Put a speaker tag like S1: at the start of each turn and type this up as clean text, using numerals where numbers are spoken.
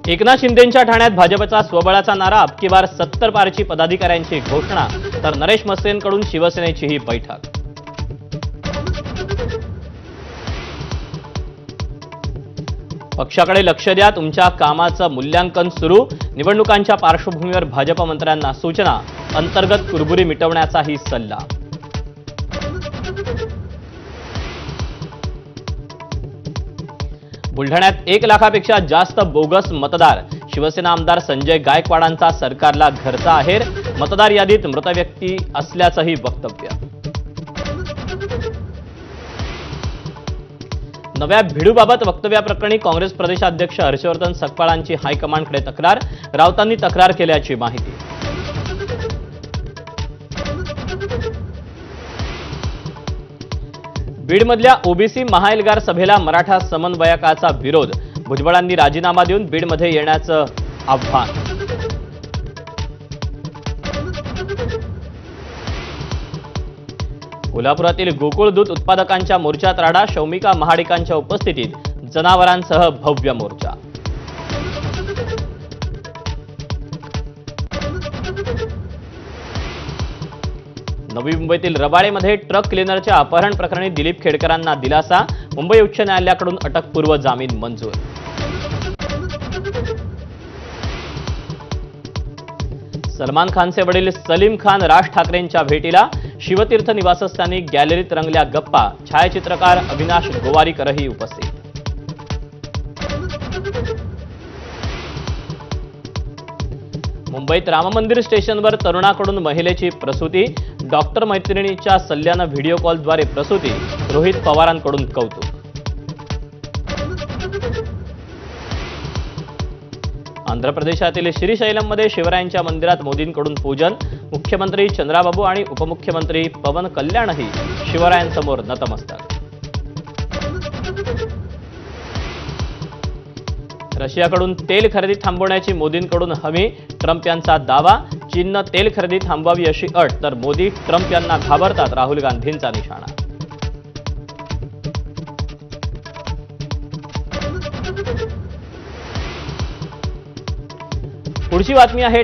S1: एकनाथ शिंदेंच्या ठाण्यात भाजपचा स्वबळाचा नारा, अबकी बार 70 पारची पदाधिकाऱ्यांची घोषणा, तर नरेश मस्सेंकडून शिवसेनेची ही बैठक. पक्षाकडे लक्ष द्या, तुमच्या कामाचं मूल्यांकन सुरू. निवडणुकांच्या पार्श्वभूमीवर भाजप मंत्र्यांना सूचना, अंतर्गत कुरबुरी मिटवण्याचाही सल्ला. बुलढाण्यात 1 लाखापेक्षा जास्त बोगस मतदार. शिवसेना आमदार संजय गायकवाडांचा सरकारला घरचा आहेर. मतदार यादीत मृत व्यक्ती असल्याचंही वक्तव्य. नव्या भिडूबाबत वक्तव्याप्रकरणी काँग्रेस प्रदेशाध्यक्ष हर्षवर्धन सकपाळांची हायकमांडकडे तक्रार. राऊतांनी तक्रार केल्याची माहिती. बीडमधल्या ओबीसी महाएल्गार सभेला मराठा समन्वयकाचा विरोध. भुजबळांनी राजीनामा देऊन बीडमध्ये येण्याचं आव्हान. कोल्हापुरातील गोकुळ दूध उत्पादकांच्या मोर्चात राडा. शौमिका महाडिकांच्या उपस्थितीत जनावरांसह भव्य मोर्चा. नवी मुंबईतील रबाळेमध्ये ट्रक क्लिनरच्या अपहरण प्रकरणी दिलीप खेडकरांना दिलासा. मुंबई उच्च न्यायालयाकडून अटकपूर्व जामीन मंजूर. सलमान खानचे वडील सलीम खान राज ठाकरेंच्या भेटीला. शिवतीर्थ निवासस्थानी गॅलरीत रंगल्या गप्पा. छायाचित्रकार अविनाश गोवारीकरही उपस्थित. मुंबईत राममंदिर स्टेशनवर तरुणाकडून महिलेची प्रसूती. डॉक्टर मैत्रिणीच्या सल्ल्यानं व्हिडिओ कॉलद्वारे प्रसूती. रोहित पवारांकडून कौतुक. आंध्र प्रदेशातील श्रीशैलममध्ये शिवरायांच्या मंदिरात मोदींकडून पूजन. मुख्यमंत्री चंद्राबाबू आणि उपमुख्यमंत्री पवन कल्याणही शिवरायांसमोर नतमस्तक. रशियाकडून तेल खरेदी थांबवण्याची मोदींकडून हमी. ट्रम्प यांचा दावा. चीननं तेल खरेदी थांबवावी अशी अट, तर मोदी ट्रम्प यांना घाबरतात. राहुल गांधींचा निशाणा. पुढची बातमी आहे